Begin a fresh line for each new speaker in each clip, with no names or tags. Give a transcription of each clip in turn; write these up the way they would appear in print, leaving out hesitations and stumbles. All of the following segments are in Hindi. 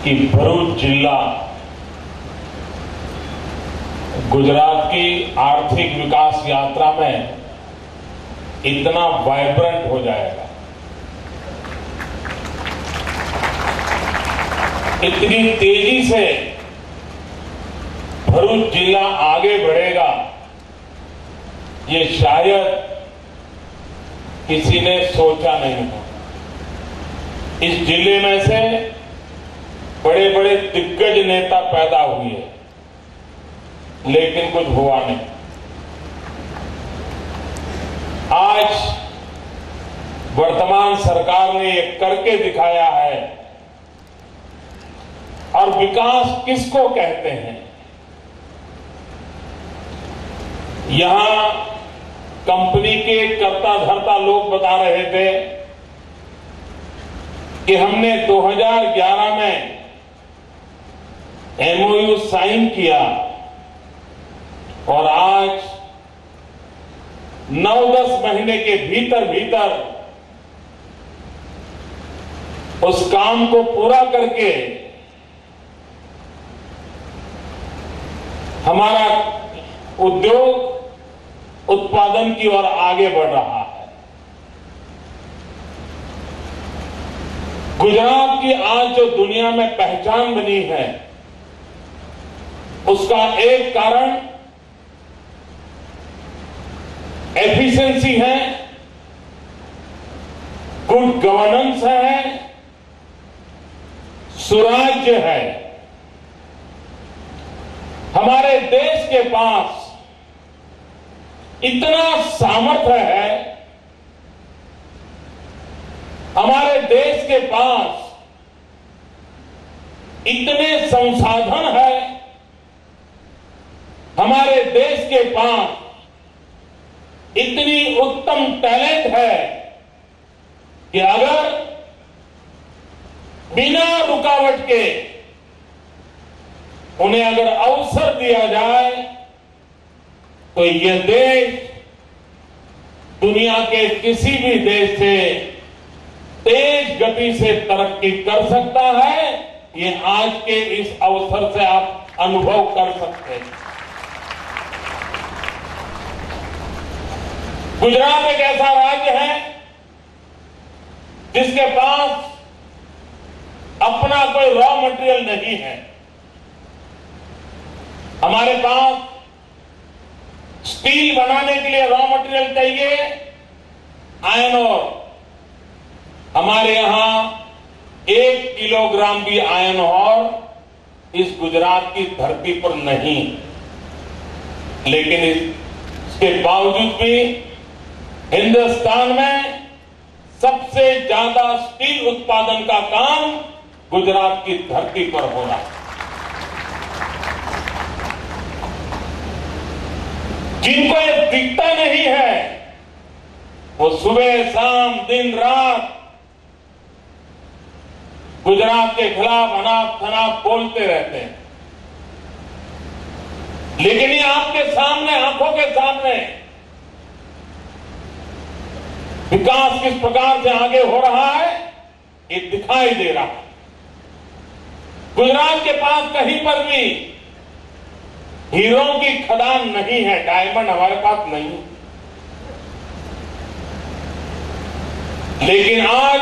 कि भरूच जिला गुजरात की आर्थिक विकास यात्रा में इतना वाइब्रेंट हो जाएगा, इतनी तेजी से भरूच जिला आगे बढ़ेगा, ये शायद किसी ने सोचा नहीं था। इस जिले में से बड़े बड़े दिग्गज नेता पैदा हुए, लेकिन कुछ हुआ नहीं। आज वर्तमान सरकार ने ये करके दिखाया है। और विकास किसको कहते हैं? यहां कंपनी के कर्ता धर्ता लोग बता रहे थे कि हमने 2011 में एमओयू साइन किया और आज 9-10 महीने के भीतर भीतर उस काम को पूरा करके हमारा उद्योग उत्पादन की ओर आगे बढ़ रहा है। गुजरात की आज जो दुनिया में पहचान बनी है, उसका एक कारण एफिशिएंसी है, गुड गवर्नेंस है, सुराज्य है। हमारे देश के पास इतना सामर्थ्य है, हमारे देश के पास इतने संसाधन है, हमारे देश के पास इतनी उत्तम टैलेंट है कि अगर बिना रुकावट के उन्हें अगर अवसर दिया जाए तो यह देश दुनिया के किसी भी देश से तेज गति से तरक्की कर सकता है। ये आज के इस अवसर से आप अनुभव कर सकते हैं। गुजरात एक ऐसा राज्य है जिसके पास अपना कोई रॉ मटेरियल नहीं है। हमारे पास स्टील बनाने के लिए रॉ मटेरियल चाहिए, आयरन ओर। हमारे यहां 1 किलोग्राम भी आयरन ओर इस गुजरात की धरती पर नहीं, लेकिन इसके बावजूद भी हिंदुस्तान में सबसे ज्यादा स्टील उत्पादन का काम गुजरात की धरती पर हो रहा है। जिनको ये दिखता नहीं है, वो सुबह शाम दिन रात गुजरात के खिलाफ अनाप शनाप बोलते रहते हैं, लेकिन ये आपके सामने, आंखों के सामने विकास किस प्रकार से आगे हो रहा है, ये दिखाई दे रहा है। गुजरात के पास कहीं पर भी हीरों की खदान नहीं है, डायमंड हमारे पास नहीं। लेकिन आज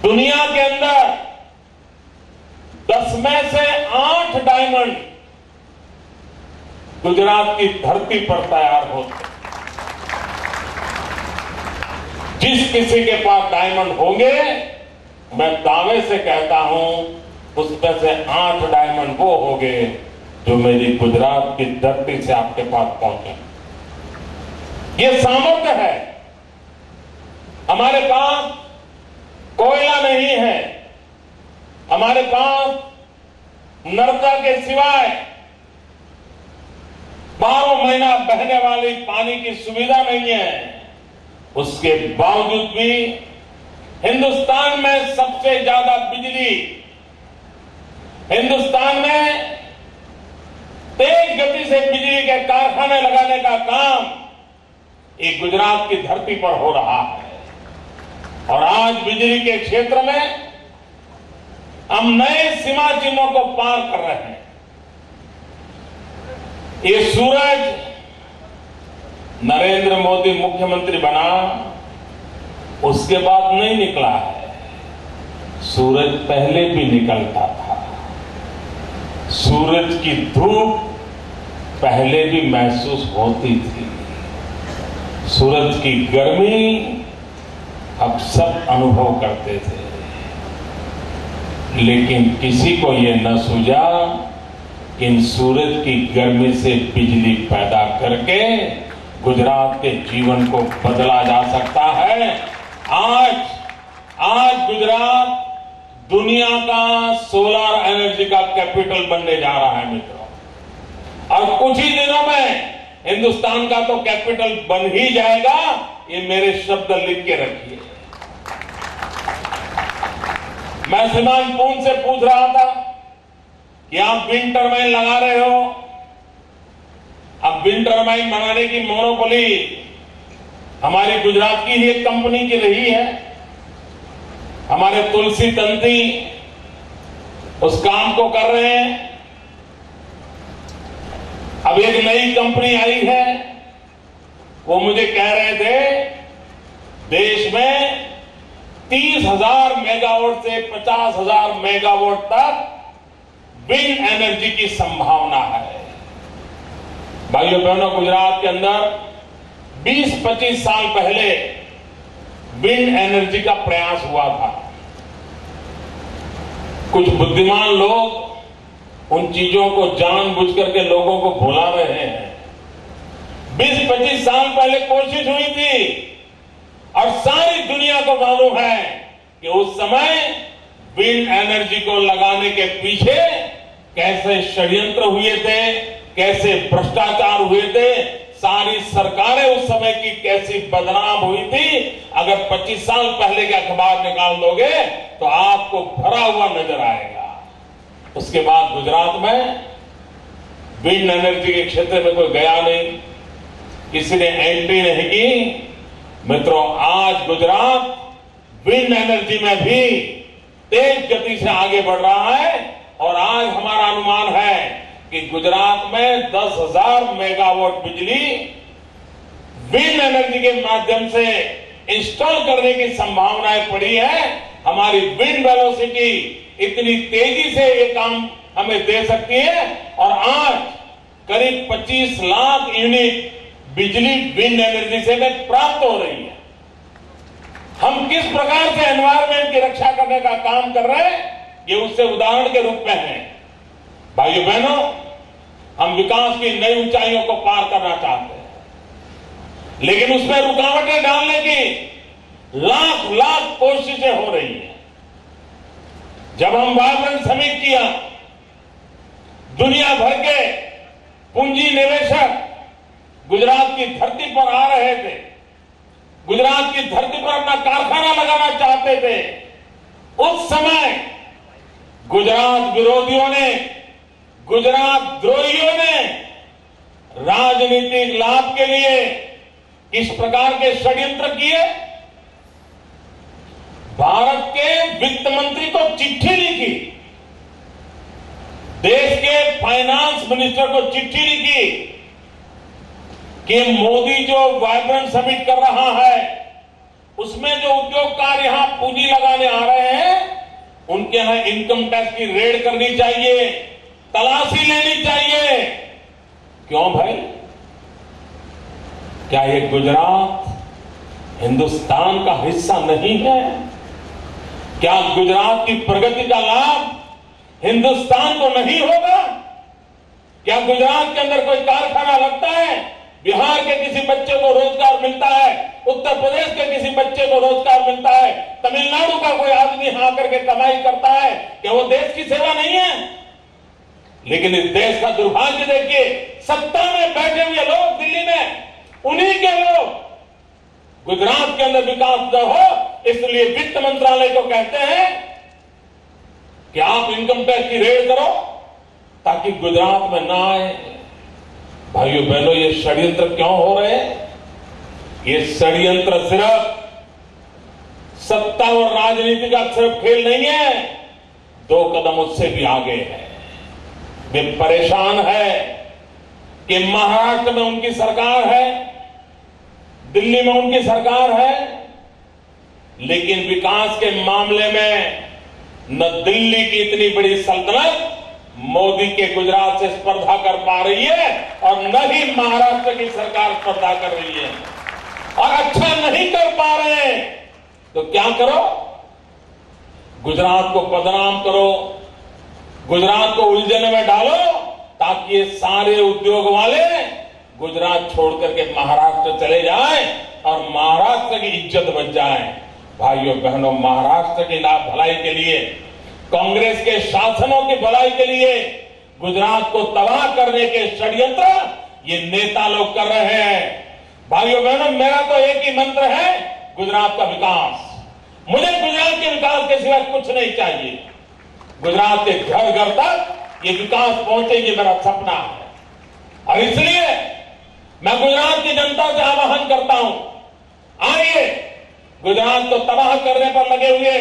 दुनिया के अंदर 10 में से 8 डायमंड गुजरात की धरती पर तैयार होते। जिस किसी के पास डायमंड होंगे, मैं दावे से कहता हूं उसमें से 8 डायमंड वो होंगे जो मेरी गुजरात की धरती से आपके पास पहुंचे। ये सामर्थ्य है। हमारे पास कोयला नहीं है, हमारे पास नर्मदा के सिवाय 12 महीना बहने वाली पानी की सुविधा नहीं है। उसके बावजूद भी हिंदुस्तान में सबसे ज्यादा बिजली, हिंदुस्तान में तेज गति से बिजली के कारखाने लगाने का काम एक गुजरात की धरती पर हो रहा है। और आज बिजली के क्षेत्र में हम नए सीमा चिन्हों को पार कर रहे हैं। ये सूरज नरेंद्र मोदी मुख्यमंत्री बना उसके बाद नहीं निकला है, सूरज पहले भी निकलता था। सूरज की धूप पहले भी महसूस होती थी। सूरज की गर्मी अब सब अनुभव करते थे, लेकिन किसी को यह न सूझा कि इन सूरज की गर्मी से बिजली पैदा करके गुजरात के जीवन को बदला जा सकता है। आज गुजरात दुनिया का सोलर एनर्जी का कैपिटल बनने जा रहा है मित्रों, और कुछ ही दिनों में हिंदुस्तान का तो कैपिटल बन ही जाएगा। ये मेरे शब्द लिख के रखिए। मैं श्रीमान पून से पूछ रहा था कि आप विंड टर्बाइन लगा रहे हो, अब विंड टर्बाइन बनाने की मोनोपोली हमारी गुजरात की ही एक कंपनी की रही है। हमारे तुलसी तंती उस काम को कर रहे हैं। अब एक नई कंपनी आई है, वो मुझे कह रहे थे देश में 30,000 मेगावाट से 50,000 मेगावाट तक विंड एनर्जी की संभावना है। भाइयों बहनों, गुजरात के अंदर 20-25 साल पहले विंड एनर्जी का प्रयास हुआ था। कुछ बुद्धिमान लोग उन चीजों को जानबूझ करके लोगों को भुला रहे हैं। 20-25 साल पहले कोशिश हुई थी और सारी दुनिया को मालूम है कि उस समय विंड एनर्जी को लगाने के पीछे कैसे षड्यंत्र हुए थे, कैसे भ्रष्टाचार हुए थे, सारी सरकारें उस समय की कैसी बदनाम हुई थी। अगर 25 साल पहले के अखबार निकाल दोगे तो आपको भरा हुआ नजर आएगा। उसके बाद गुजरात में विंड एनर्जी के क्षेत्र में कोई गया नहीं, किसी ने एंट्री नहीं की। मित्रों, आज गुजरात विंड एनर्जी में भी तेज गति से आगे बढ़ रहा है और आज हमारा अनुमान है कि गुजरात में 10,000 मेगावाट बिजली विंड एनर्जी के माध्यम से इंस्टॉल करने की संभावनाएं पड़ी है। हमारी विंड वेलोसिटी इतनी तेजी से ये काम हमें दे सकती है और आज करीब 25 लाख यूनिट बिजली विंड एनर्जी से प्राप्त हो रही है। हम किस प्रकार से एनवायरमेंट की रक्षा करने का काम कर रहे हैं, ये उससे उदाहरण के रूप में है। भाइयों बहनों, हम विकास की नई ऊंचाइयों को पार करना चाहते हैं, लेकिन उसमें रुकावटें डालने की लाख कोशिशें हो रही हैं। जब हम वाइब्रेंट समिट किया, दुनिया भर के पूंजी निवेशक गुजरात की धरती पर आ रहे थे, गुजरात की धरती पर अपना कारखाना लगाना चाहते थे। उस समय गुजरात विरोधियों ने, गुजरात द्रोहियों ने राजनीतिक लाभ के लिए इस प्रकार के षड्यंत्र किए। भारत के वित्त मंत्री को चिट्ठी लिखी, देश के फाइनेंस मिनिस्टर को चिट्ठी लिखी कि मोदी जो वाइब्रेंट समिट कर रहा है उसमें जो उद्योगकार यहां पूंजी लगाने आ रहे हैं उनके यहां इनकम टैक्स की रेड करनी चाहिए, तलाशी लेनी चाहिए। क्यों भाई? क्या ये गुजरात हिंदुस्तान का हिस्सा नहीं है? क्या गुजरात की प्रगति का लाभ हिंदुस्तान को नहीं होगा? क्या गुजरात के अंदर कोई कारखाना लगता है, बिहार के किसी बच्चे को रोजगार मिलता है, उत्तर प्रदेश के किसी बच्चे को रोजगार मिलता है, तमिलनाडु का कोई आदमी यहां आकर के कमाई करता है, क्या वो देश की सेवा नहीं है? लेकिन इस देश का दुर्भाग्य देखिए, सत्ता में बैठे हुए लोग दिल्ली में, उन्हीं के लोग गुजरात के अंदर विकास न हो, इसलिए वित्त मंत्रालय को कहते हैं कि आप इनकम टैक्स की रेड करो ताकि गुजरात में ना आए। भाइयों बहनों, ये षड्यंत्र क्यों हो रहे हैं? ये षड्यंत्र सिर्फ सत्ता और राजनीति का सिर्फ खेल नहीं है। 2 कदम उससे भी आगे है। वे परेशान है कि महाराष्ट्र में उनकी सरकार है, दिल्ली में उनकी सरकार है, लेकिन विकास के मामले में न दिल्ली की इतनी बड़ी सल्तनत मोदी के गुजरात से स्पर्धा कर पा रही है और न ही महाराष्ट्र की सरकार स्पर्धा कर रही है। और अच्छा नहीं कर पा रहे हैं तो क्या करो? गुजरात को बदनाम करो, गुजरात को उलझन में डालो, ताकि ये सारे उद्योग वाले गुजरात छोड़ करके महाराष्ट्र चले जाएं और महाराष्ट्र की इज्जत बच जाए। भाइयों बहनों, महाराष्ट्र की लाभ भलाई के लिए, कांग्रेस के शासनों की भलाई के लिए गुजरात को तबाह करने के षड्यंत्र ये नेता लोग कर रहे हैं। भाइयों बहनों, मेरा तो एक ही मंत्र है, गुजरात का विकास। मुझे गुजरात के विकास के सिवा कुछ नहीं चाहिए। गुजरात के घर घर तक ये विकास पहुंचे, ये मेरा सपना है। और इसलिए मैं गुजरात की जनता से आह्वान करता हूं, आइए गुजरात को तबाह करने पर लगे हुए,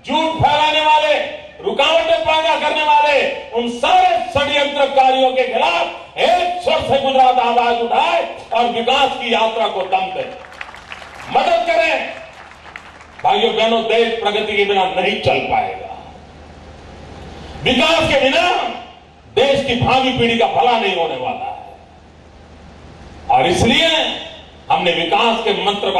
झूठ फैलाने वाले, रुकावटें पैदा करने वाले उन सारे षड्यंत्रकारियों के खिलाफ एक स्वर से गुजरात आवाज उठाए और विकास की यात्रा को दम दे, मदद करें। भाइयों बहनों, देश प्रगति के बिना नहीं चल पाएगा। विकास के बिना देश की भावी पीढ़ी का भला नहीं होने वाला है। और इसलिए हमने विकास के मंत्र को